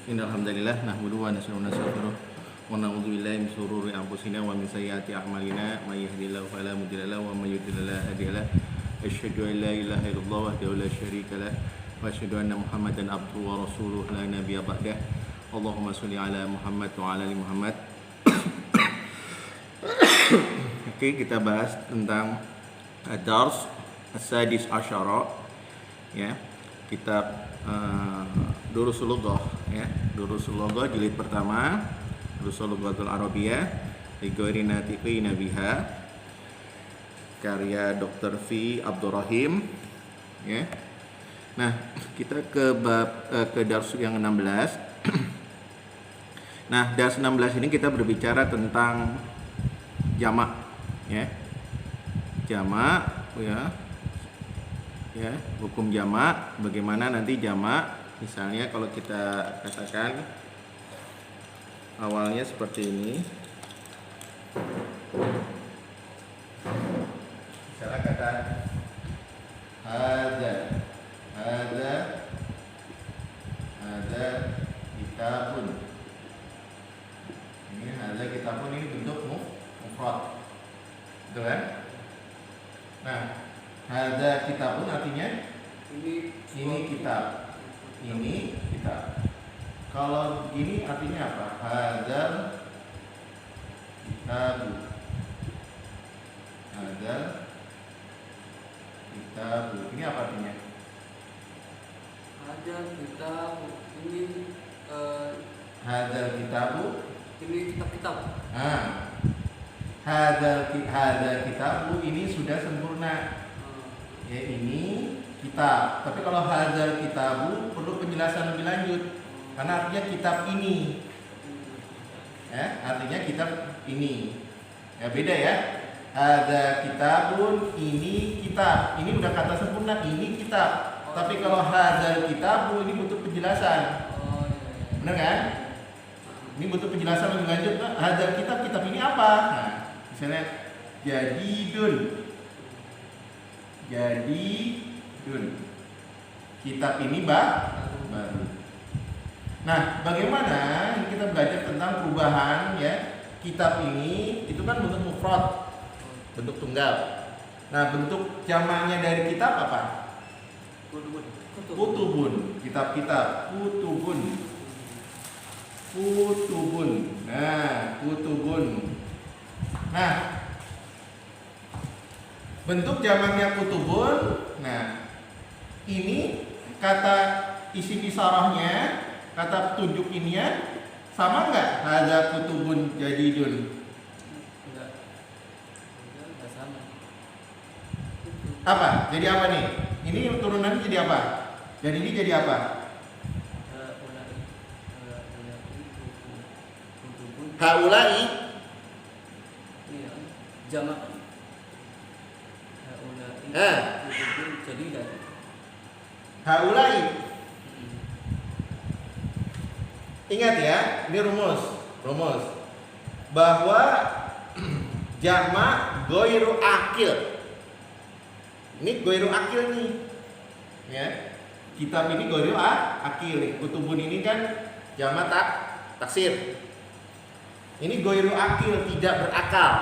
Innalhamdulillah nahmaduhu wa nasta'inuhu wa na'udzu billahi min shururi anfusina wa min sayyiati a'malina may yahdihillahu fala mudilla lahu wa may yudlil fala hadiya lahu asyhadu an la ilaha illallah wahdahu la syarika lahu wa asyhadu anna Muhammadan abduhu wa rasuluhu la nabiyya ba'dah. Allahumma shalli ala Muhammad wa ala ali Muhammad. Oke, kita bahas tentang Ad-Dars As-Sadis Asyara, ya, kitab Durusul Lughah, ya, Durusul Lughah jilid pertama, Durusul Lughatul Arabiyyah li ghairi natiqina biha, karya Dr. V. Abdurrahim, ya. Nah, kita ke dars yang 16. Nah, dars 16 ini kita berbicara tentang jamak, ya. Jamak, ya, hukum jamak, bagaimana nanti jamak. Misalnya kalau kita katakan awalnya seperti ini, misalnya kata ada kitabun. Ini ada kitabun, ini bentuk mufrad, betul kan? Nah, ada kitabun artinya ini kitab, ini kitab. Kalau gini artinya apa? Hadzal kitabu, hadzal kitabu. Ini apa artinya? Hadzal kitabu, ini Hadzal kitabu, ini kitab-kitab. Nah, hadzal kitabu ini sudah sempurna. Ya, ini kitab. Tapi kalau hadzal kitabu perlu penjelasan lebih lanjut. Karena artinya kitab ini, ya, artinya kitab ini, ya, beda ya. Ada kitabun, ini kitab. Ini udah kata sempurna, ini kitab. Tapi kalau hadzal kitabu ini butuh penjelasan, benar kan? Ini butuh penjelasan lebih lanjut. Hadzal kitab, kitab ini apa? Nah, misalnya jadidun, kitab ini baru. Nah, bagaimana kita belajar tentang perubahan, ya? Kitab ini itu kan bentuk mufrad, bentuk tunggal. Nah, bentuk jamaknya dari kitab apa? Kutubun. Kitab-kitab, kutubun. Nah, kutubun. Nah, bentuk jamaknya kutubun. Nah, ini kata isim isarahnya, kata tunjuk ini ya, sama nggak? Hadza kutubun jadidun. Enggak sama. Apa? Jadi apa nih? Ini turunannya jadi apa? Jadi ini jadi apa? Haulai. Iya, jamak. Jadidan. Haulai. Ingat ya, ini rumus bahwa jamak goiru akil. Ini goiru akil nih, ya. Kitab ini goiru akil. Kutubun ini kan jamak taksir. Ini goiru akil, tidak berakal.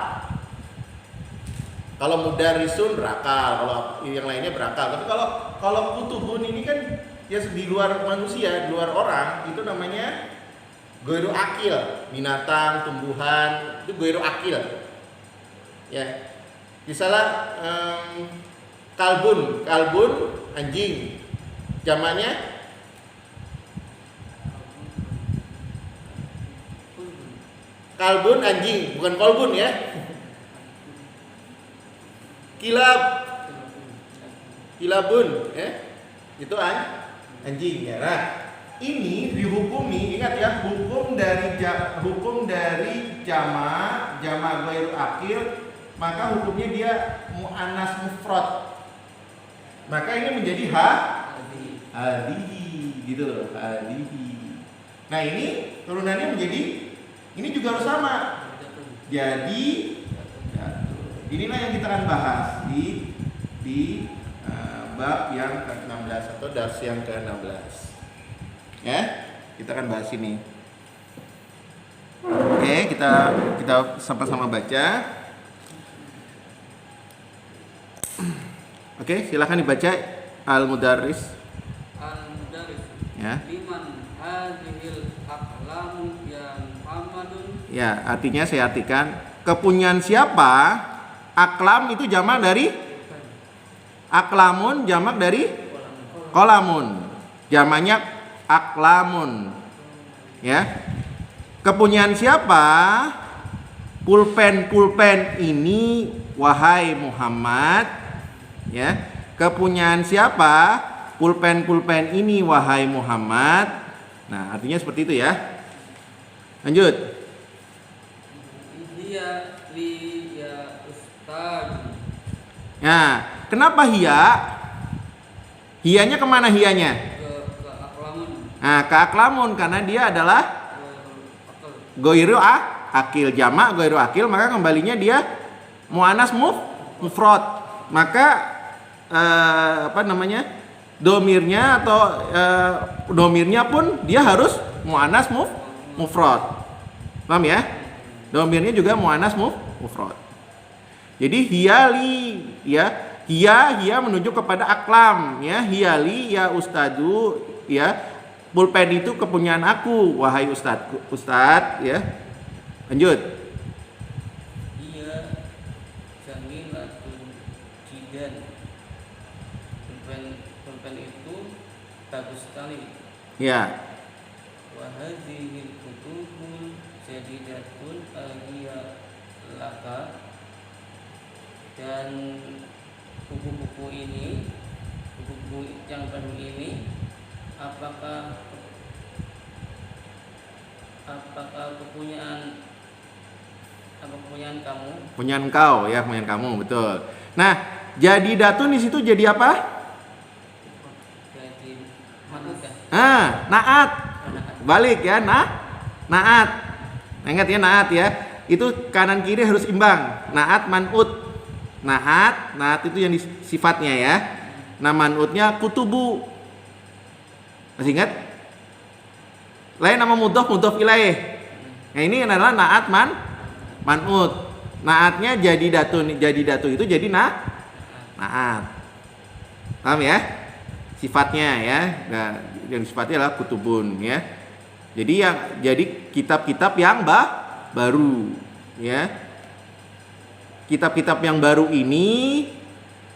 Kalau mudarisun berakal, kalau yang lainnya berakal. Tapi kalau kutubun ini kan ya di luar manusia, di luar orang, itu namanya goiru akil. Binatang, tumbuhan, itu goiru akil. Ya. Misalnya kalbun anjing. Jamaknya kalbun anjing, bukan kolbun ya. Kilabun, ya. Itu anjing ya. Nah, ini dihukumi, ingat ya, hukum dari jamak ghairu akil, maka hukumnya dia muannas mufrad. Maka ini menjadi hadihi, gitu loh, hadihi. Nah, ini turunannya menjadi, ini juga harus sama. Jadi inilah yang kita akan bahas di bab yang ke-16 atau dars yang ke-16. Ya. Kita akan bahas ini. Oke, kita sama-sama baca. Oke, silakan dibaca Al-Mudarris. Al-Mudarris. Ya. Liman hadhil aqlamu yang Muhammadun. Ya, artinya saya artikan kepunyaan siapa? Aklam itu jamak dari aklamun, jamak dari kolamun. Jamaknya aklamun. Ya. Kepunyaan siapa? Pulpen ini wahai Muhammad. Ya. Kepunyaan siapa? Pulpen ini wahai Muhammad. Nah, artinya seperti itu ya. Lanjut. Hiya li ya ustaz. Nah, kenapa hiya? Hiyanya kemana hiyanya? Ke aklamun. Nah, ke aklamun karena dia adalah Akal. goiru akil, jamak goiru akil, maka kembalinya dia muannas mufrad. Maka domirnya atau domirnya pun dia harus muannas mufrad. Paham ya? Domirnya juga muannas mufrad. Jadi hiyali ya, hiya menunjuk kepada aklam ya, hiyali ya ustadu ya, pulpen itu kepunyaan aku wahai ustad ya. Lanjut. Iya jamilatun jidan. Pulpen itu bagus sekali. Ya. Wa hadhil kutubun jadidatun alhiya laka. Dan buku-buku ini, buku yang baru ini, apakah kepunyaan kamu? Punyaan kau ya, punyaan kamu, betul. Nah, jadi datun di situ jadi apa? Jadi manusia. Naat. Balik ya, naat. Ingat ya, naat ya. Itu kanan kiri harus imbang. Naat manut. Naat itu yang sifatnya ya. Nah, manutnya kutubu. Masih ingat? Lain nama mudhof ilaih. Nah, ini adalah naat manut. Naatnya jadi datu itu jadi naat. Paham ya? Sifatnya ya. Nah, yang sifatnya adalah kutubun ya. Jadi kitab-kitab yang baru ya. Kitab-kitab yang baru ini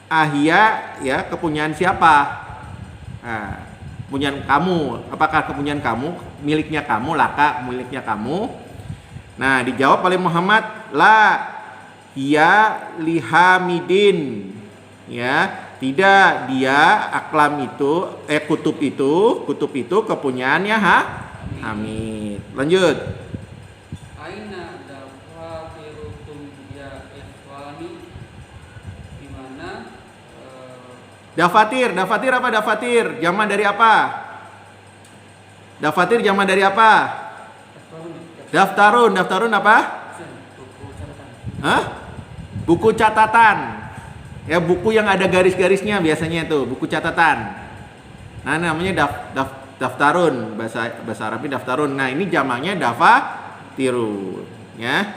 ahya ya, kepunyaan siapa? Nah, kepunyaan kamu. Apakah kepunyaan kamu? Miliknya kamu, laka miliknya kamu. Nah, dijawab oleh Muhammad, la hiya lihamidin. Ya, tidak, dia aklam itu kutub itu kepunyaannya Hamid. Lanjut. Aina dafatirukum ya ikhwani, di mana Dafatir apa dafatir? Jamak dari apa? Dafatir jamak dari apa? Daftarun apa? buku catatan. Hah? Buku catatan. Ya, buku yang ada garis-garisnya biasanya itu, buku catatan. Nah, namanya daftarun, bahasa Arabnya daftarun. Nah, ini jamaknya dafatirun, ya.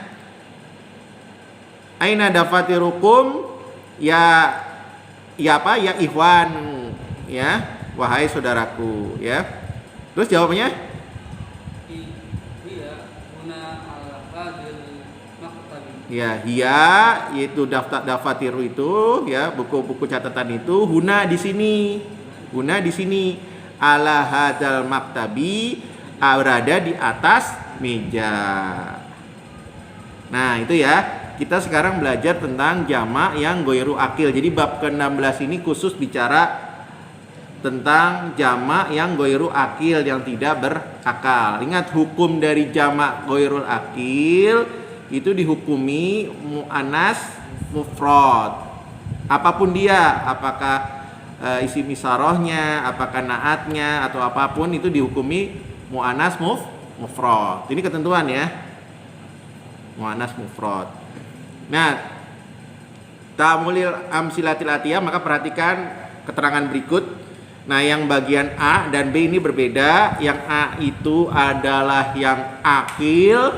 Aina dafatirukum ya apa? Ya ikhwan, ya. Wahai saudaraku, ya. Terus jawabannya? Iya, guna al-hadil maktabi. Ya, hiya yaitu dafatiru itu ya, buku-buku catatan itu huna di sini ala hadzal maktabi, berada di atas meja. Nah, itu ya. Kita sekarang belajar tentang jamak yang goiru akil. Jadi bab ke-16 ini khusus bicara tentang jamak yang goiru akil, yang tidak berakal. Ingat, hukum dari jamak goirul akil itu dihukumi mu'annas mufrad. Apapun dia, apakah isim isarohnya, apakah naatnya atau apapun, itu dihukumi mu'annas mufrad. Ini ketentuan ya. Mu'annas mufrad. Nah, ta'amulil amsilatil atiyah, maka perhatikan keterangan berikut. Nah, yang bagian A dan B ini berbeda. Yang A itu adalah yang akil,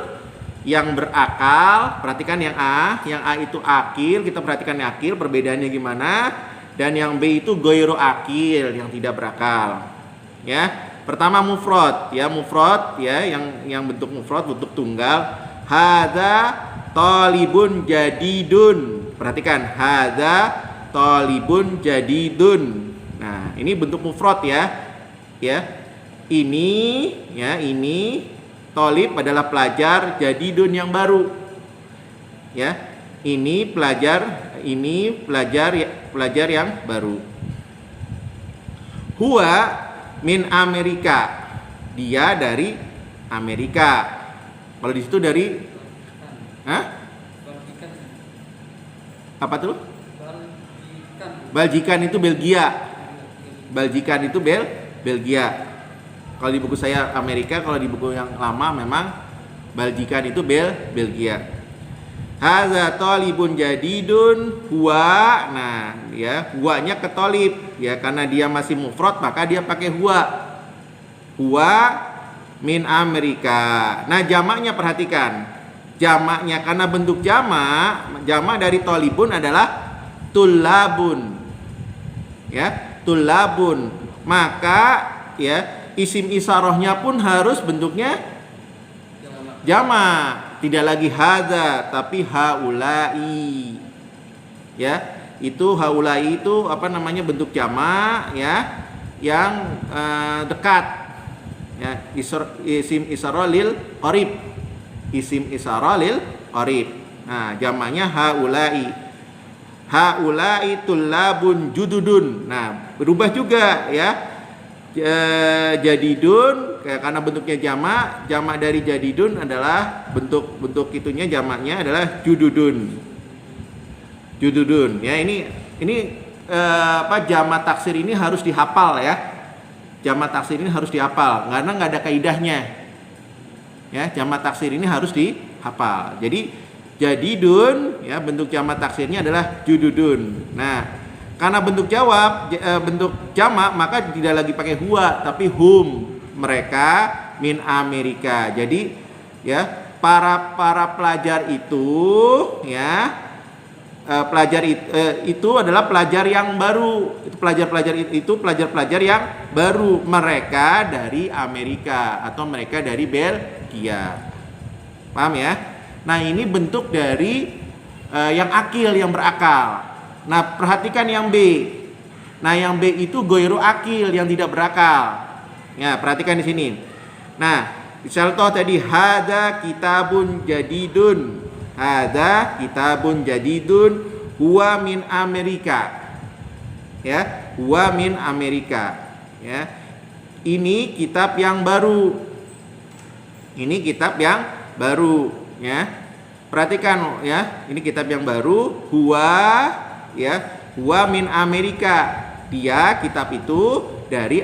yang berakal. Perhatikan yang A itu akil. Kita perhatikan yang akil, perbedaannya gimana. Dan yang B itu goiro akil, yang tidak berakal. Ya, pertama mufrad, ya mufrad, ya yang bentuk mufrad, bentuk tunggal. Hadza talibun jadidun. Perhatikan, hadza talibun jadidun. Nah, ini bentuk mufrad ya. Ya. Ini talib adalah pelajar, jadidun yang baru. Ya. Ini pelajar yang baru. Huwa min Amerika. Dia dari Amerika. Kalau di situ dari apa tuh? Baljikan itu Belgia. Baljikan itu Belgia. Kalau di buku saya Amerika, kalau di buku yang lama memang Baljikan itu Belgia. Hadza talibun jadidun huwa. Nah, ya, huwanya ke talib, ya, karena dia masih mufrad maka dia pakai huwa. Huwa min Amerika. Nah, jamaknya perhatikan. Jamaknya karena bentuk jamak dari talibun adalah tullabun. Ya, tullabun. Maka ya, isim isyarahnya pun harus bentuknya jamak. Tidak lagi hadza tapi haulai. Ya, itu haulai itu bentuk jamak ya yang dekat. Ya, isim isyarah lil qarib. Isim isyarah lil qarib. Nah, jamaknya haulai. Haulai tullabun jududun. Nah, berubah juga ya. Jadidun karena bentuknya jamak dari jadidun adalah bentuk itunya jamaknya adalah jududun. Ya, ini jamak taksir ini harus dihafal ya. Jamak taksir ini harus dihafal karena nggak ada kaidahnya. Ya, jamak taksir ini harus dihafal. Jadi jadidun ya bentuk jamak taksirnya adalah jududun. Nah, karena bentuk jamak maka tidak lagi pakai huwa tapi hum, mereka min Amerika. Jadi ya para pelajar itu ya itu adalah pelajar yang baru. Itu pelajar-pelajar yang baru, mereka dari Amerika atau mereka dari Belgia. Paham ya? Nah, ini bentuk dari yang akil, yang berakal. Nah, perhatikan yang B. Nah, yang B itu goiru akil, yang tidak berakal. Ya, perhatikan di sini. Nah, contoh tadi hadza kitabun jadidun. Hadza kitabun jadidun huwa min Amerika. Ya, huwa min Amerika. Ya. Ini kitab yang baru. Ini kitab yang baru, ya. Perhatikan ya, ini kitab yang baru, huwa ya, huwa min Amerika. Dia kitab itu dari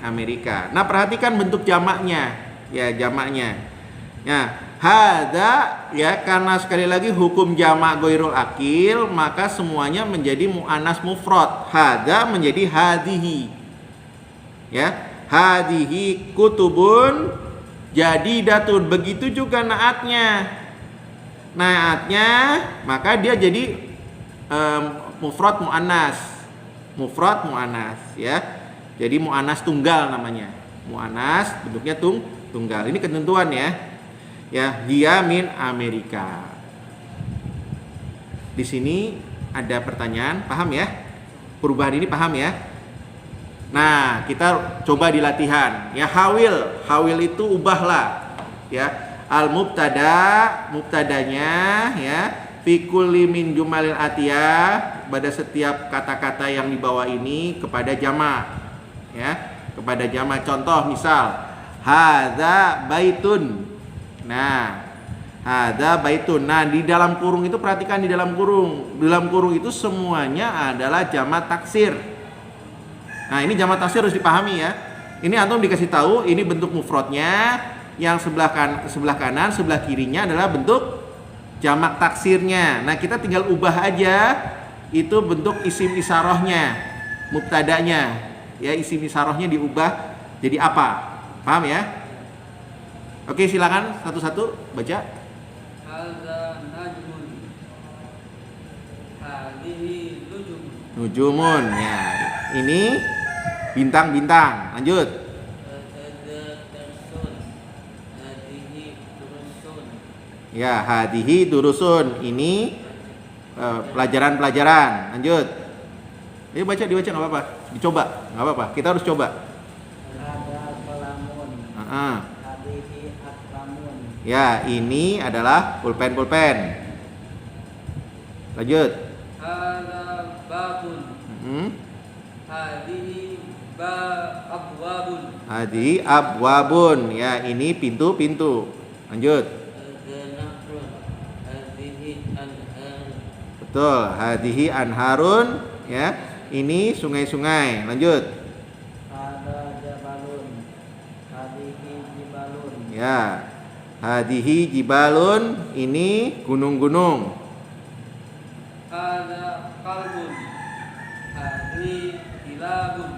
Amerika. Nah, perhatikan bentuk jamaknya. Ya, jamaknya. Ya, hadza ya, karena sekali lagi hukum jamak ghairul akil, maka semuanya menjadi muannas mufrad. Hadza menjadi hadhihi. Ya, hadhihi kutubun jadidatun. Begitu juga naatnya. Naatnya maka dia jadi mufrad muannas ya. Jadi muannas tunggal namanya. Muannas bentuknya tunggal. Ini ketentuan ya. Ya, dia min Amerika. Di sini ada pertanyaan, paham ya? Perubahan ini paham ya? Nah, kita coba di latihan. Ya, hawil itu ubahlah. Ya, al mubtadanya ya fi kulli min jumalil atiyah, pada setiap kata-kata yang di bawah ini kepada jamak. Ya, kepada jamak. Contoh misal hadza baitun. Nah, hadza baitun. Nah, di dalam kurung itu perhatikan, di dalam kurung. Di dalam kurung itu semuanya adalah jamak taksir. Nah, ini jamak taksir harus dipahami ya. Ini antum dikasih tahu ini bentuk mufradnya, yang sebelah kanan, sebelah kirinya adalah bentuk jamak taksirnya. Nah, kita tinggal ubah aja itu bentuk isim isyarahnya, mubtadanya. ya isim isarohnya diubah jadi apa. Paham ya? Oke, silakan satu-satu baca. Hadza najmun. Hadhihi nujum. Nujumun ya. Ini bintang-bintang. Lanjut. Hadza darsun. Hadhihi durusun. Ya, hadihi durusun. Ini pelajaran-pelajaran. Lanjut. Ayo baca, dibaca nggak apa-apa. Dicoba, nggak apa-apa. Kita harus coba. Ada kelamun, hadihi aklamun, Ya, ini adalah pulpen-pulpen. Lanjut. Hadza babun. Hmm. Hadhihi abwabun. Hadi abwabun. Ya, ini pintu-pintu. Lanjut. Hadza nahrun. Hadhihi anhar. Betul. Hadihi anharun. Ya, ini sungai-sungai. Lanjut. ada jabalun, hadihi jibalun, Ya. Hadihi jibalun. Ini gunung-gunung. Hadza qalbun. Hadhihi kilabun.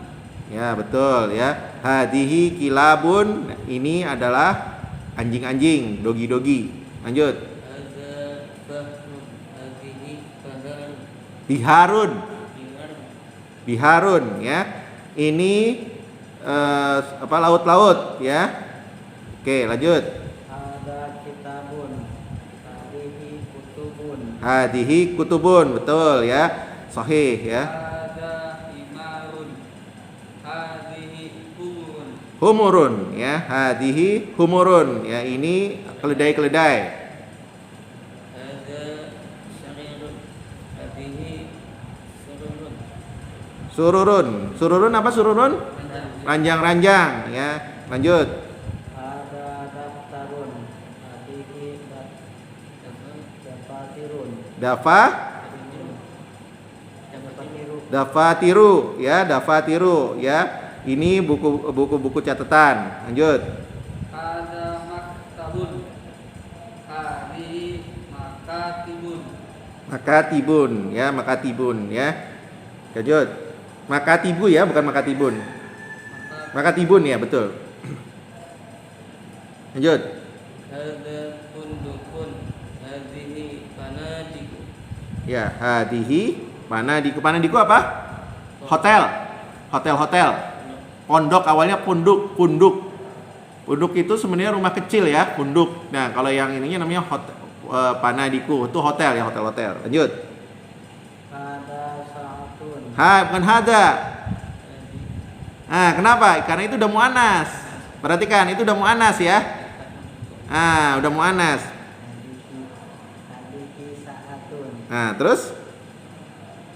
Ya, betul ya. Hadihi kilabun. Ini adalah anjing-anjing, dogi-dogi. Lanjut. Hadza bahrun. Hadhihi baharun. Biharun. Bihar. Biharun ya. Ini laut-laut ya. Oke, lanjut. ada kitabun, hadihi kutubun, Hadihi kutubun. Betul ya. Sahih ya. Hadza himarun. Hadhihi humurun. Humurun ya. Hadihi humurun ya. Ini keledai-keledai. Hadza syarirun. Hadhihi sururun. Sururun. Sururun apa sururun? Ranjang-ranjang ya. Lanjut. ada daftarun, hadihi dafatirun, Dafa Dafatiru ya, dafatiru ya. Ini buku-buku catatan. Lanjut. Hadza maktabun. Hadhihi makatibun. Makatibun ya, makatibun ya. Lanjut. Makatibu ya, bukan makatibun. Makatibun ya, betul. Lanjut. Hadza fundukun. Hadhihi panadiku. Ya, hadihi panadiku apa? Hotel. Hotel. Pondok awalnya punduk. Punduk itu sebenarnya rumah kecil ya, punduk. Nah, kalau yang ininya namanya hotel, panadiku itu hotel ya, hotel. Lanjut. ada saatun, Bukan hada. Nah, kenapa? Karena itu udah muannas. Perhatikan, itu udah muannas ya. Udah muannas. hadihi saatun, Nah, terus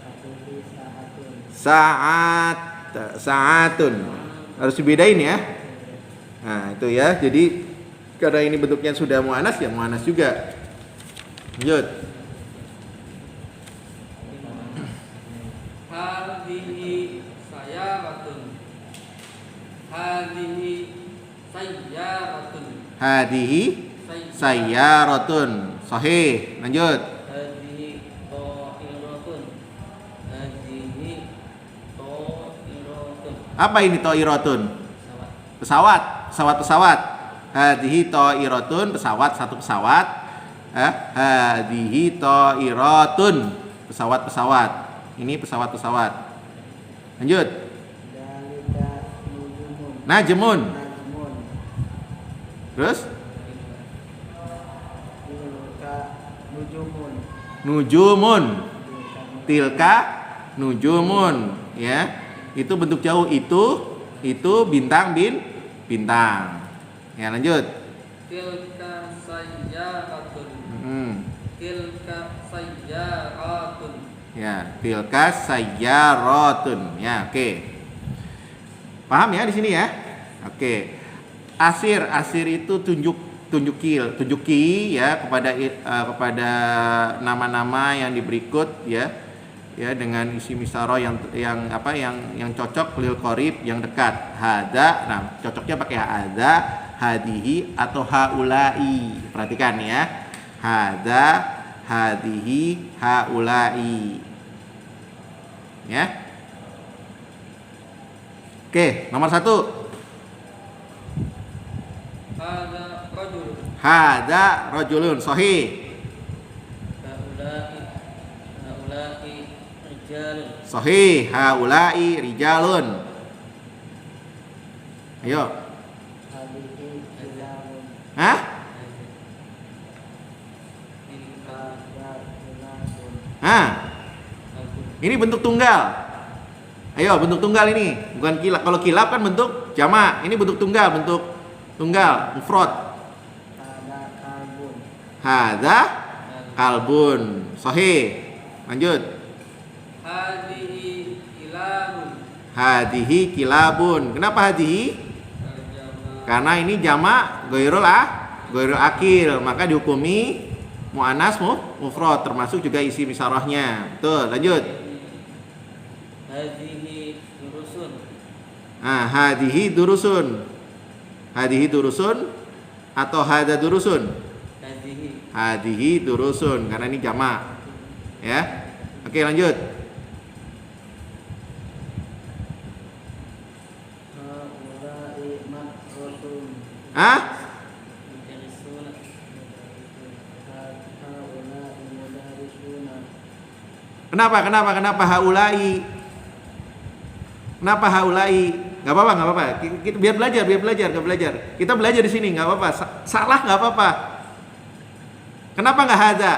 hadihi saatun, saatun. Harus dibedain ya. Nah, itu ya. Jadi karena ini bentuknya sudah muannas ya muannas juga. Lanjut. Hadhihi sayaratun. Hadhihi sayyaratun. Hadihi sayyaratun. Sahih. Lanjut. Hadhihi ta'iratun. Hadhihi ta'iratun. Apa ini ta'iratun? Pesawat. Pesawat. Hadihi ta'iratun, pesawat, satu pesawat. Hadihi ta'iratun, pesawat. Ini pesawat. Lanjut. dalika nujumun, Najmun. najmun, Terus tilka nujumun, nujumun. Tilka nujumun ya. Itu bentuk jauh, itu bintang. Ya, lanjut. Tilka sayyaratun. Tilka sayyaratun. Ya, tilka sayyaratun. Ya, oke. Paham ya di sini ya? Oke. Asir itu tunjuki ya kepada nama-nama yang berikut ya dengan isim isyarah yang cocok lil qarib yang dekat. Hada, nah cocoknya pakai hada, hadihi atau haulai. Perhatikan ya. Hada, hadihi, haulai. Ya. Oke, nomor 1. Hada rajul. Hada rajulun. Sahih. Haula'i rijalun. Sahih. Haula'i rijalun. Ayo. Hadihi kilabun. Hah? Hada kilabun. Hah? Ini bentuk tunggal. Ayo, bentuk tunggal ini. Bukan kilab. Kalau kilab kan bentuk jamak. Ini bentuk tunggal, mufrad. Hada kalbun. Hadza kalbun. Sahih. Lanjut. Hadihi kilabun. Hadihi kilabun. Kenapa hadihi? Terjemah. Karena ini jamak ghairul akil, maka dihukumi muannas mufrad, termasuk juga isi misarahnya. Betul, lanjut. Hadihi durusun. Nah, hadihi durusun. Hadihi durusun atau hada durusun? Hadihi. Hadihi durusun karena ini jamak. Ya. Oke, lanjut. Haula'i madrasun. Ah? Mudarrisuna. Haula'i mudarrisuna. Kenapa haulai? Kenapa haulai? Gak apa-apa. Kita biar belajar. Kita belajar di sini, nggak apa-apa. Salah nggak apa-apa. Kenapa nggak hada?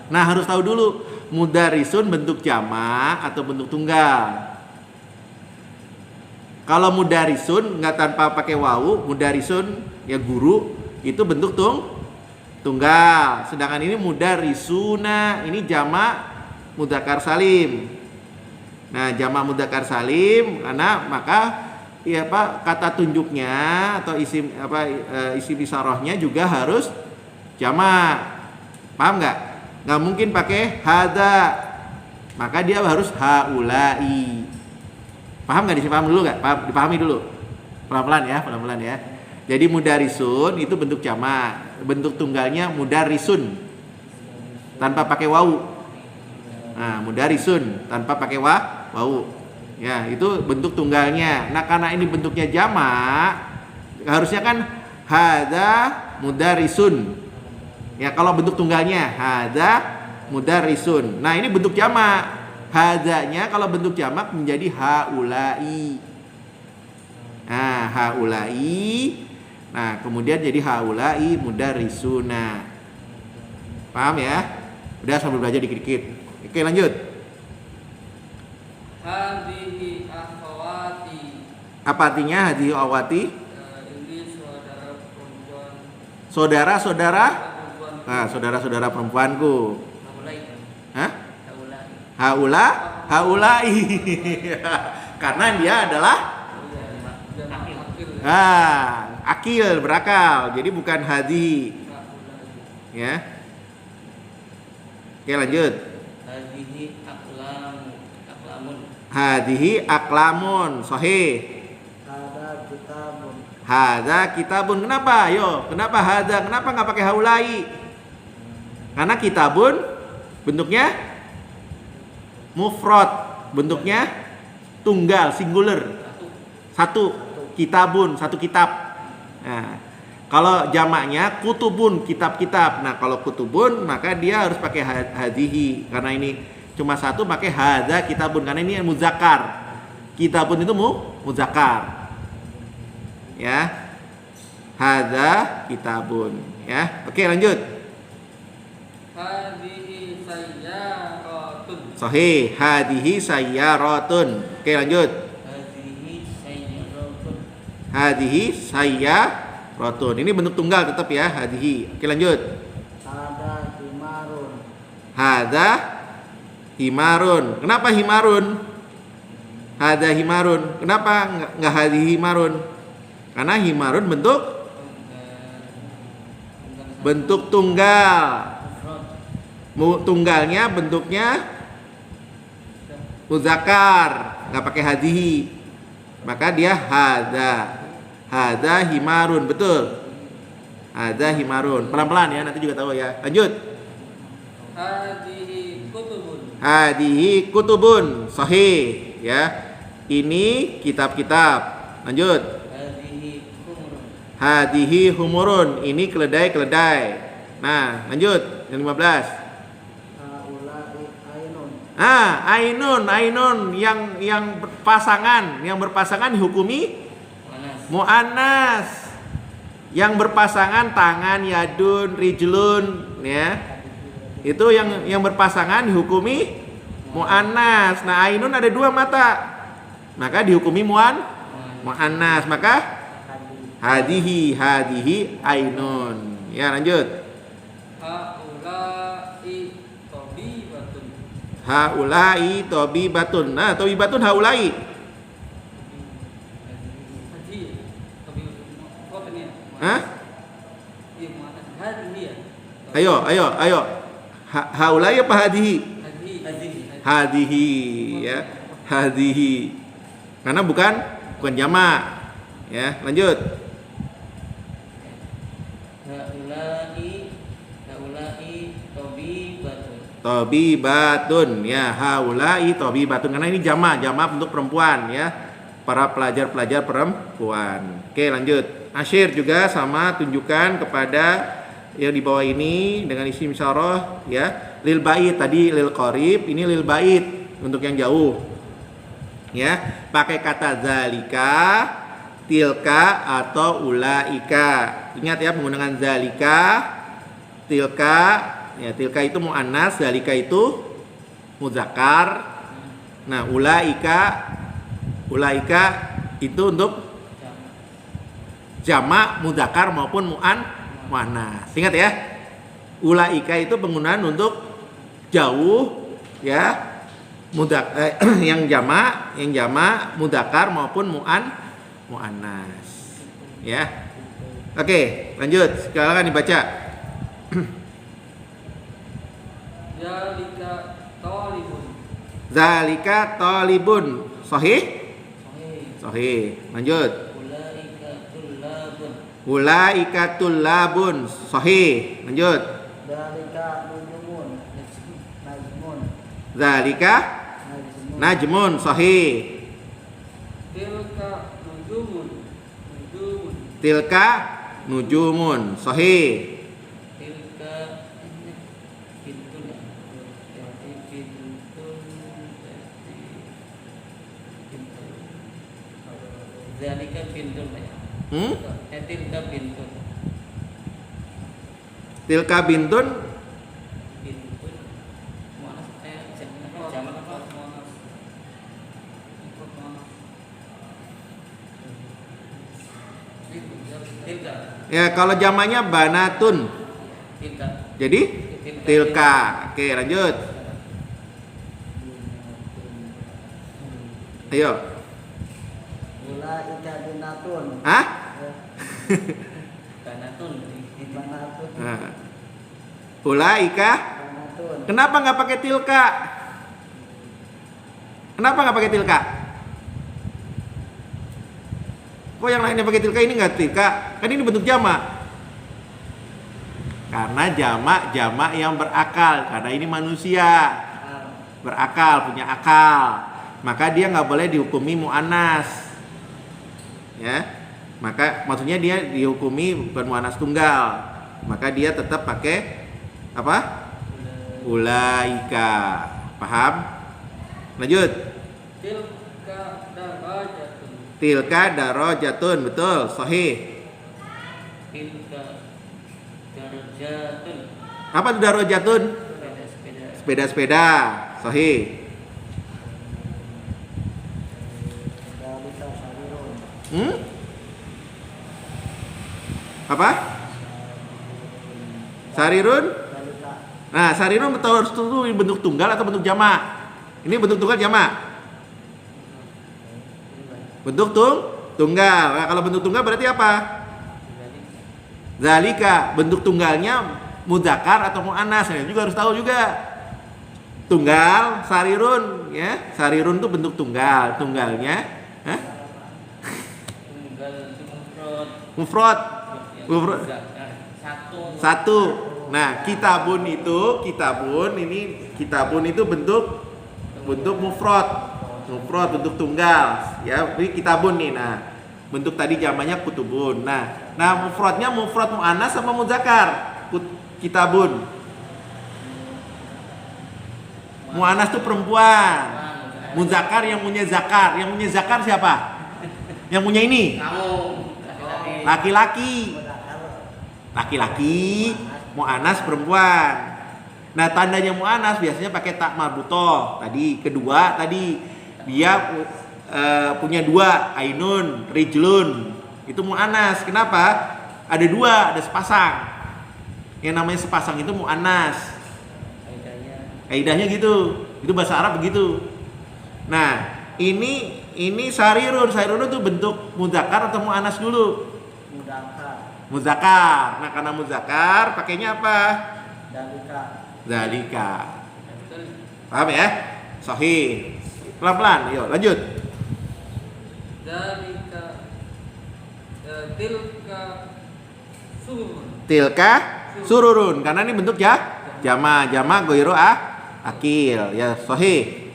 Nah, harus tahu dulu mudarisun bentuk jamak atau bentuk tunggal. Kalau mudarisun nggak tanpa pakai wawu, mudarisun ya guru itu bentuk tunggal. Sedangkan ini mudarisuna, ini jamak mudzakkar salim. Nah, jamak mudzakkar salim karena maka ya Pak, kata tunjuknya atau isim isarahnya juga harus jamak. Paham nggak? Nggak mungkin pakai hada. Maka dia harus haulai. Paham nggak? Paham dulu nggak? Dipahami dulu. Pelan-pelan ya. Jadi mudarisun itu bentuk jamak. Bentuk tunggalnya mudarisun tanpa pakai wawu. Nah, mudarisun tanpa pakai wawu. Ya, itu bentuk tunggalnya. Nah, karena ini bentuknya jamak, harusnya kan hada mudarisun. Ya, kalau bentuk tunggalnya hada mudarisun. Nah, ini bentuk jamak. Hadanya kalau bentuk jamak menjadi haulai. Nah, haulai. Nah, kemudian jadi haulai mudarisuna. Paham ya? Udah sambil belajar dikit-dikit. Oke, lanjut. Hadihi akhwati. Apa artinya hadihi awati? Ini saudara perempuan. Saudara-saudara? Perempuan. Nah, saudara-saudara perempuanku. Haulai. Hah? Haulai. Haulai. Karena dia adalah akil, berakal. Jadi bukan hadi. Ya. Oke, lanjut. Hadihi aklamun. Hadihi aklamun. Sahih. Hada kitabun. Hada kitabun. Kenapa? Kenapa hada? Kenapa nggak pakai haulai? Karena kitabun bentuknya mufrad, bentuknya tunggal, singular. Satu. Kitabun, satu kitab. Nah, kalau jamaknya kutubun, kitab-kitab. Nah, kalau kutubun maka dia harus pakai hadihi. Karena ini cuma satu, pakai hada kitabun. Karena ini muzakkar. Kitabun itu muzakkar. Ya. Hada kitabun. Ya. Oke, lanjut. Hadihi sayyaratun. Sahih. Hadihi sayyaratun. Oke, lanjut. Hadihi sayyaratun. Hadihi sayyaratun. Ini bentuk tunggal tetap ya, hadihi. Oke, lanjut. Hada himarun. Hada himarun. Kenapa himarun? Hada himarun. Kenapa nggak hadihi himarun? Karena himarun bentuk tunggal. Tunggalnya bentuknya muzakkar, nggak pakai hadihi. Maka dia hada himarun, betul. Hada himarun. Pelan-pelan ya, nanti juga tahu ya. Lanjut. Hadihi kutubun. Hadihi kutubun. Sahih ya. ini kitab-kitab. Lanjut. Hadhihi humrun. Hadihi humurun, ini keledai-keledai. Nah, lanjut yang 15. Haula'i ainun. Ainun yang berpasangan dihukumi Manas. muannas. Yang berpasangan tangan, yadun, rijlun, ya. Itu yang berpasangan dihukumi muannas. Nah, ainun ada 2 mata. Maka dihukumi muannas. Maka hadihi ainun. Ya, lanjut. Haula'i tabibatun. Haulai tabibatun. Nah, tabibatun haulai. Hadhihi tabibatun. Oh, ini. Hah? Iya, muannas. Hadhihi ya. Ayo. Haulai apa hadihi? Hadhihi. Hadihi, ya. Hadihi. Karena bukan jamak. Ya, lanjut. Haula'i tabibatun. Tabibatun, ya. Haulai tabibatun. Karena ini jamak untuk perempuan, ya. Para pelajar-pelajar perempuan. Oke, lanjut. Asyir juga sama, tunjukkan kepada yang di bawah ini dengan isim isyarah, ya. Lil bait tadi lil qarib, ini lil bait untuk yang jauh. Ya, pakai kata zalika, tilka atau ulaika. Ingat ya, menggunakan zalika, tilka, ya tilka itu muannas, zalika itu muzakkar. Nah, ulaika itu untuk jamak muzakkar maupun muannas. Ingat ya. Ulaika itu penggunaan untuk jauh, ya. Yang jamak muzakkar maupun muannas. Ya. Oke, lanjut. Silakan dibaca. Zalika talibun. Sahih? Sahih. Lanjut. Ulaika tullabun. Sahih. Lanjut. Dalika nujumun. Najmun. Zalika najmun. Sahih. Tilka nujumun. Sahih. Zalika bintun ya. Tilka bintun. Tilka bintun. Bintun. Muannas jamak apa muannas? Tilka. Ya, kalau jamaknya banatun. Tilka. Jadi tilka. Oke, lanjut. Ayo. Ulaika binatun. Hah? Banatun. Banatun. Nah. Ulaika. Banatun. Kenapa nggak pakai tilka? Kenapa nggak pakai tilka? Kok yang lainnya pakai tilka, ini nggak tilka? Kan ini bentuk jamak. Karena jamak yang berakal. Karena ini manusia berakal, punya akal. Maka dia nggak boleh dihukumi muannas. Ya, maka maksudnya dia dihukumi bukan muannas tunggal. Maka dia tetap pakai apa? Ulaika. Paham? Lanjut. Tilka darajatun. Betul, sahih. Tilka darajatun. Apa itu darajatun? Sepeda-sepeda. Sahih. Dalika sarirun. Apa? Sarirun? Dalika. Nah, sarirun betul harus tentu bentuk tunggal atau bentuk jamak? Ini bentuk tunggal jamak. Bentuk tunggal. Nah, kalau bentuk tunggal berarti apa? Zalika, bentuk tunggalnya muzakkar atau muannas. Nah, juga harus tahu juga. Tunggal, sarirun, ya. Sarirun itu bentuk tunggal. Tunggalnya, Tunggal itu mufrad. Mufrad. Satu. Nah, kitabun itu bentuk mufrad. Mufrad bentuk tunggal. Ya, ini kitabun nih. Nah, bentuk tadi jamaknya kutubun. Nah mufradnya mufrad muannas sama muzakkar? Kitabun. Muannas itu perempuan. Muzakkar yang punya zakar. Yang punya zakar siapa? Yang punya ini? Kamu laki-laki. Laki-laki. Laki-laki. Muannas perempuan. Nah tandanya muannas biasanya pakai tak marbutoh. Tadi kedua tadi dia punya dua, ainun, rijlun. Itu muannas. Kenapa? Ada dua, ada sepasang. Yang namanya sepasang itu muannas. Kaidahnya gitu. Itu bahasa Arab begitu. Nah, ini sarirun. Sarirun itu bentuk muzakkar atau muannas dulu? Muzakkar. Nah, karena muzakkar pakainya apa? Zalika. Paham ya? Sahih. Pelan-pelan. Yuk, lanjut. Zalika tilka sururun. Tilka sururun. Karena ini bentuk ya jama goiro akil. Ya, sahih.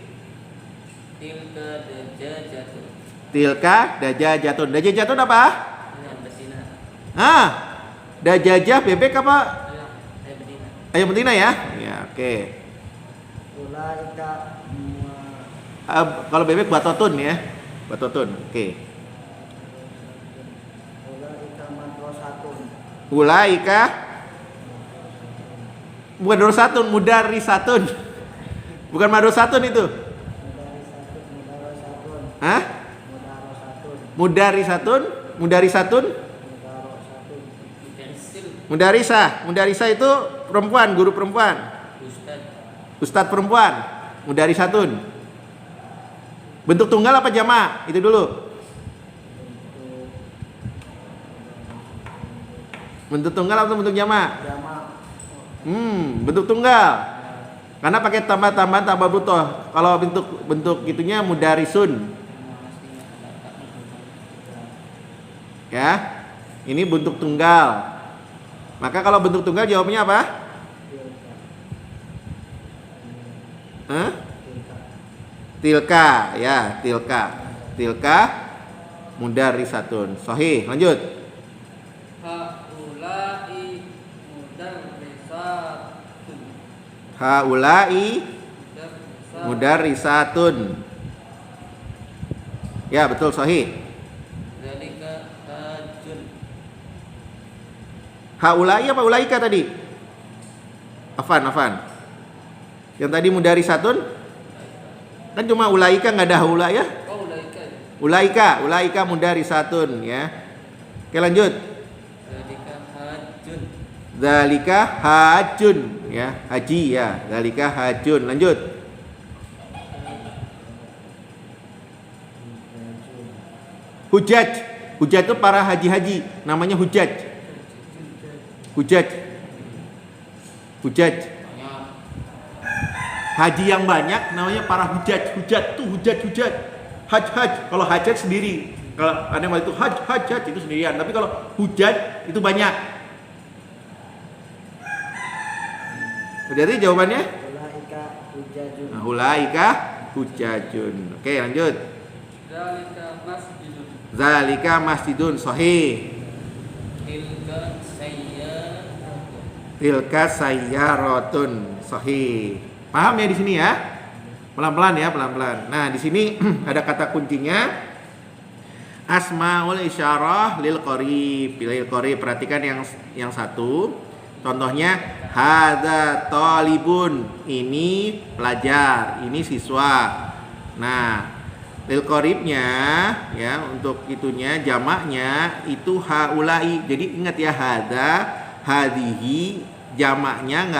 Tilka dajajatun. Tilka dajajatun. Dajajatun apa? Ayam betina. Dajajah bebek apa? Ayam betina. Ayam betina ya? Ya, oke. Kalau bebek batotun ya. Batotun. Oke. Ulaika bukan dorosatun, mudarisatun. Bukan madrosatun itu. Hah? Mudarisatun. Mudarisa itu perempuan, guru perempuan. Ustadz perempuan. Mudarisatun. Bentuk tunggal apa jamak? Itu dulu. Bentuk tunggal atau bentuk jamak? Bentuk tunggal. Karena pakai tambah-tambahan tambah butoh. Kalau bentuk itunya mudarisun. Ya. Ini bentuk tunggal. Maka kalau bentuk tunggal jawabnya apa? Tilka, ya, tilka mudarisatun. Sahih, lanjut. Haulai mudarisatun. Ya, betul, sahih. Zalika hajun. Haulai apa ulaika tadi? Afan. Yang tadi mudarisatun kan cuma ulaika, nggak ada haula ya? Oh, ulaika. Ulaika mudarisatun ya. Oke, lanjut. Zalika hajun ya, haji ya. Zalika hajun. Lanjut. Hujaj itu para haji-haji, namanya hujaj. Haji yang banyak namanya para hujaj. Hujaj. Haj. Kalau hajat sendiri. Kalau ada yang itu hajat itu sendirian. Tapi kalau hujaj itu banyak. Berarti jawabannya? Ulaika hujajun. Oke, lanjut. Zalika masjidun. Sahih. Tilka sayyaratun. Sahih. Paham ya di sini ya? Pelan-pelan ya, pelan-pelan. Nah, di sini ada kata kuncinya asmaul isyarah lil qarib. Perhatikan yang satu. Contohnya hadza talibun. Ini pelajar, ini siswa. Nah, lil qaribnya ya, untuk itunya jamaknya itu haulai. Jadi ingat ya, hadza, hadhihi jamaknya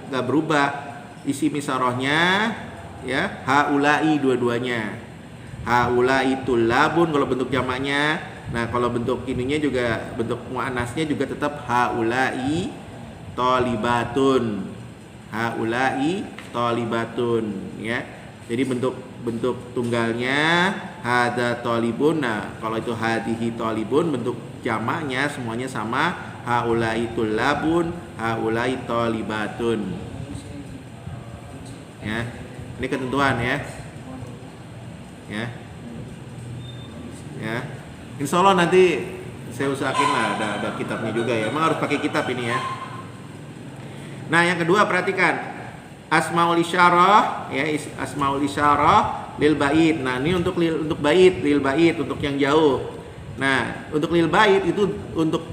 enggak berubah. Isi misarahnya ya haulai dua-duanya. Haulai tulabun kalau bentuk jamaknya. Nah, kalau bentuk ininya juga bentuk muannasnya juga tetap haulai talibatun. Haulai talibatun ya. Jadi bentuk tunggalnya hadza talibun. Nah, kalau itu hadhihi talibun, bentuk jamaknya semuanya sama, haulai tulabun, haulai talibatun. Ya. Ini ketentuan ya. Ya. Ya. Insya Allah nanti saya usahakan lah ada kitabnya juga ya. Emang harus pakai kitab ini ya. Nah, yang kedua perhatikan asmaul isyarah ya, asmaul isyarah lil bait. Nah, ini untuk bait, lil bait untuk yang jauh. Nah, untuk lil bait itu untuk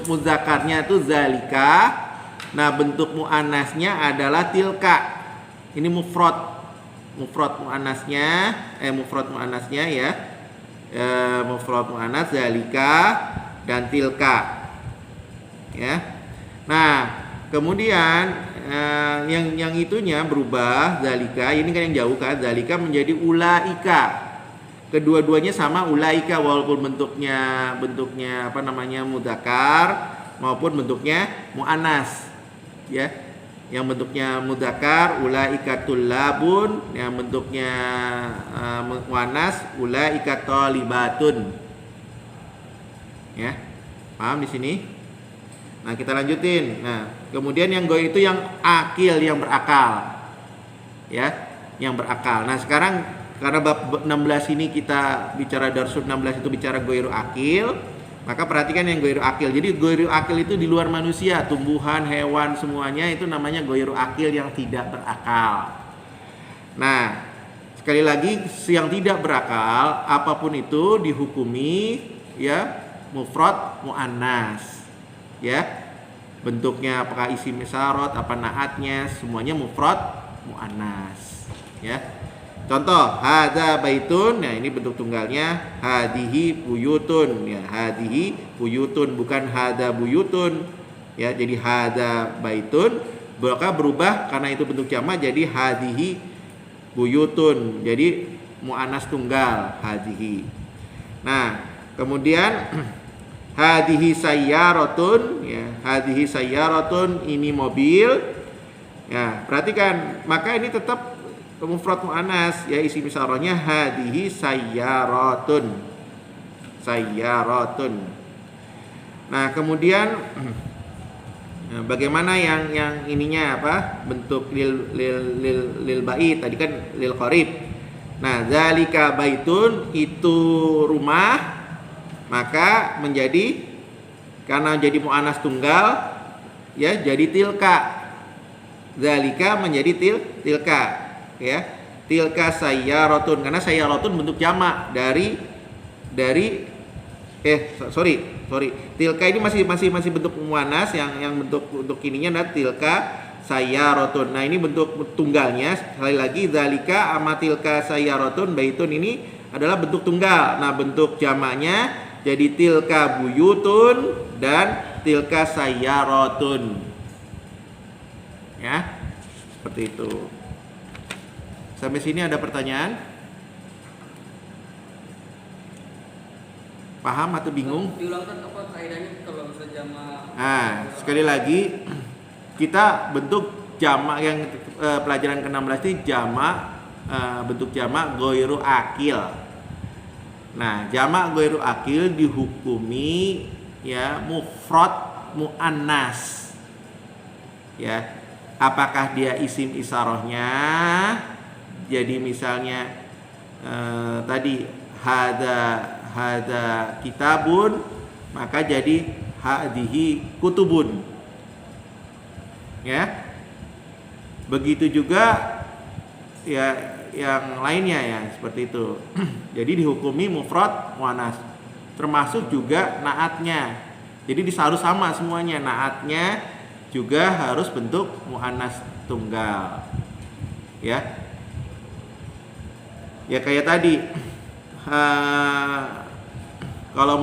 muzakarnya itu zalika. Nah, bentuk muannasnya adalah tilka. Ini mufrad muannasnya ya. Mufrad muannas zalika dan tilka. Ya. Nah, kemudian yang itunya berubah zalika, ini kan yang jauh kan, zalika menjadi ulaika. Kedua-duanya sama ulaika walaupun bentuknya mudzakkar maupun bentuknya muannas. Ya. Yang bentuknya mudzakkar ulaika tullabun, yang bentuknya muannas ulaika thalibatun. Ya. Paham di sini? Nah, kita lanjutin. Nah, kemudian yang goir itu yang akil, yang berakal. Ya, yang berakal. Nah, sekarang karena bab 16 ini kita bicara darsul 16 itu bicara goiru akil, maka perhatikan yang goiru akil. Jadi goiru akil itu di luar manusia, tumbuhan, hewan, semuanya itu namanya goiru akil yang tidak berakal. Nah, sekali lagi yang tidak berakal apapun itu dihukumi ya mufrad muannas. Ya, bentuknya apakah isim isyarat, apa naatnya, semuanya mufrad muannas. Ya. Contoh, hadza baitun, nah ini bentuk tunggalnya, hadihi buyutun, ya hadihi buyutun bukan hadza buyutun, ya jadi hadza baitun, maka berubah karena itu bentuk jamak jadi hadihi buyutun, jadi muannas tunggal hadihi. Nah, kemudian hadihi sayyaratun, ya hadihi sayyaratun ini mobil, ya perhatikan, maka ini tetap mufrad muannas ya, isim isyarahnya hadihi sayyaratun. Nah, kemudian bagaimana yang ininya apa? Bentuk lil bait tadi kan lil qarib. Nah, zalika baitun itu rumah, maka menjadi karena jadi muannas tunggal ya jadi tilka. Zalika menjadi tilka. Ya, tilka sayyaratun karena sayyaratun bentuk jamak dari tilka ini masih bentuk muannas yang bentuk ininya adalah tilka sayyaratun. Nah, ini bentuk tunggalnya sekali lagi zalika ama tilka sayyaratun baitun ini adalah bentuk tunggal. Nah, bentuk jamaknya jadi tilka buyutun dan tilka sayyaratun. Ya, seperti itu. Sampai sini ada pertanyaan? Paham atau bingung? Diulangkan apa kaidahnya kalau misalnya jamak? Nah, sekali lagi kita bentuk jamak yang pelajaran ke-16 ini jamak bentuk jamak goiru akil. Nah, jamak goiru akil dihukumi ya mufrad muannas. Ya. Apakah dia isim isyarahnya? Jadi misalnya tadi hada kitabun, maka jadi hadihi kutubun. Ya. Begitu juga ya yang lainnya ya seperti itu. Jadi dihukumi mufrad muannas. Termasuk juga naatnya. Jadi harus sama semuanya, naatnya juga harus bentuk muannas tunggal. Ya. Ya kayak tadi kalau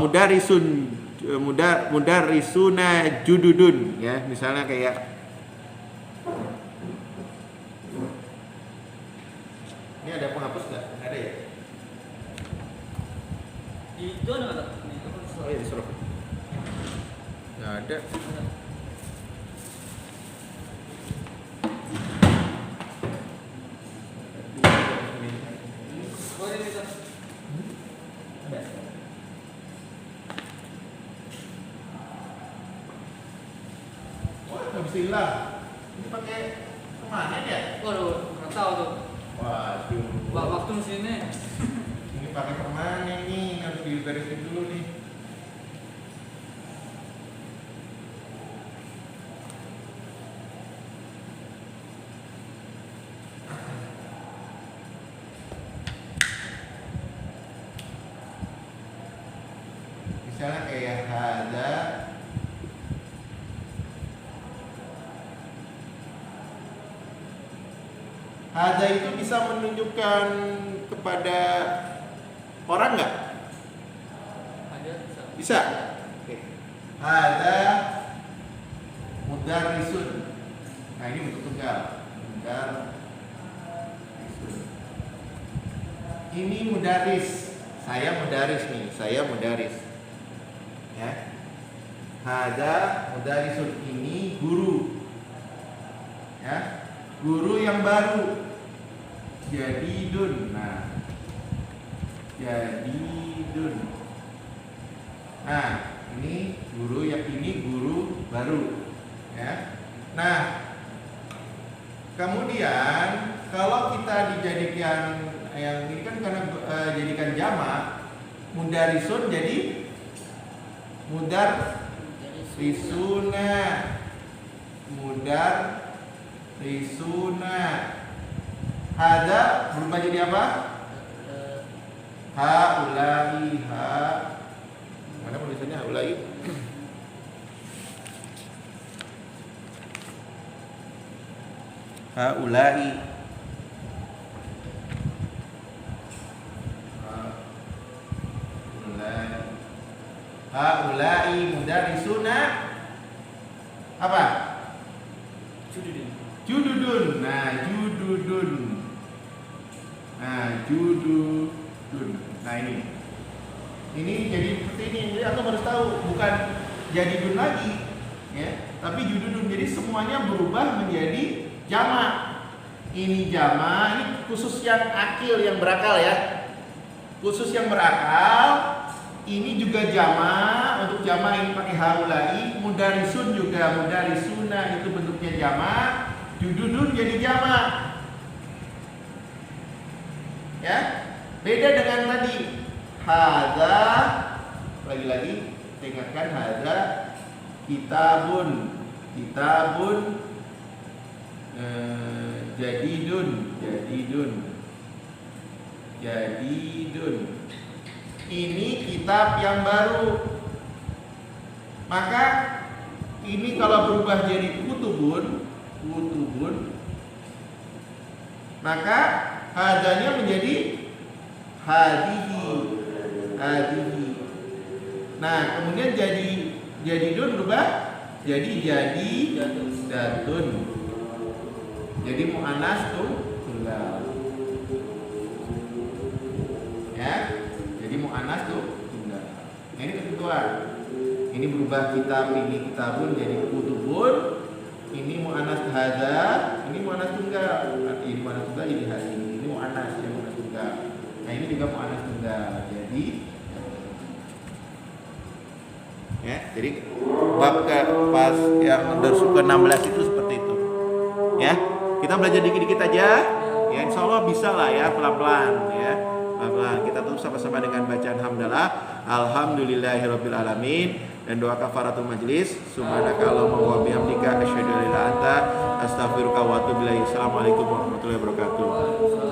mudarisuna jududun ya, misalnya kayak ini ada penghapus nggak? Ada ya? Itu ada. Oh iya, disuruh. Nggak ada. Bismillah. Ini pakai kemana ya? Waduh, nggak tahu tuh. Waduh. Waktu sini. Ini pakai kemana nih? Harus diberesin dulu nih. Misalnya kayak hada. Hada itu bisa menunjukkan kepada orang nggak? Ada bisa. Bisa. Oke. Hada mudarrisun. Nah ini bentuk tunggal. Mudarrisun. Ini mudaris. Saya mudaris nih. Saya mudaris. Ya. Hada mudarisun, ini guru. Ya. Guru yang baru. Jadidun. Nah. Jadidun. Nah, ini guru baru. Ya. Nah, kemudian kalau kita dijadikan yang ini kan karena jadikan jamak, mudarisun jadi mudarrisuna. Mudarrisuna. Hada berubah jadi apa? Haulai. Mana tulisannya haulai? Haulai. Haulai mudarrisuna apa? Jududun. Nah, jududun. Nah, ini jadi seperti ini. Jadi aku harus tahu bukan jadidun lagi, ya, tapi jududun. Jadi semuanya berubah menjadi jamak. Ini jamak, ini khusus yang akil, yang berakal ya. Khusus yang berakal. Ini juga jamak. Untuk jamak ini pakai haulai. Mudarisun juga, mudarisuna itu bentuknya jamak. Jududun jadi jamak. Ya, beda dengan tadi. Hada, lagi-lagi saya ingatkan, hada kitabun. Jadidun. Ini kitab yang baru. Maka ini kalau berubah jadi kutubun, maka hadanya menjadi hadihi. Nah, kemudian jadidun berubah jadi jadidatun. Jadi muannas tunggal. Ya, jadi muannas tunggal. Nah, ini ketentuan. Ini berubah kitab, ini kitabun jadi kutubun. Ini muannas hada, ini muannas tunggal. Ini muannas tunggal jadi hadihi. Ini muannas tunggal. Nah, ini juga muannas tunggal. Jadi bab pas yang darsul ke-16 itu seperti itu. Ya, kita belajar dikit-dikit aja. Ya, insya Allah bisa lah ya, pelan-pelan ya. Pelan-pelan. Kita tutup sama-sama dengan bacaan hamdalah. Alhamdulillahirabbil alamin, dan doa kafaratul majlis. Subhanakallahumma wa bihamdika asyhadu an la ilaha illa anta astaghfiruka wa atubu ilaik. Assalamualaikum warahmatullahi wabarakatuh.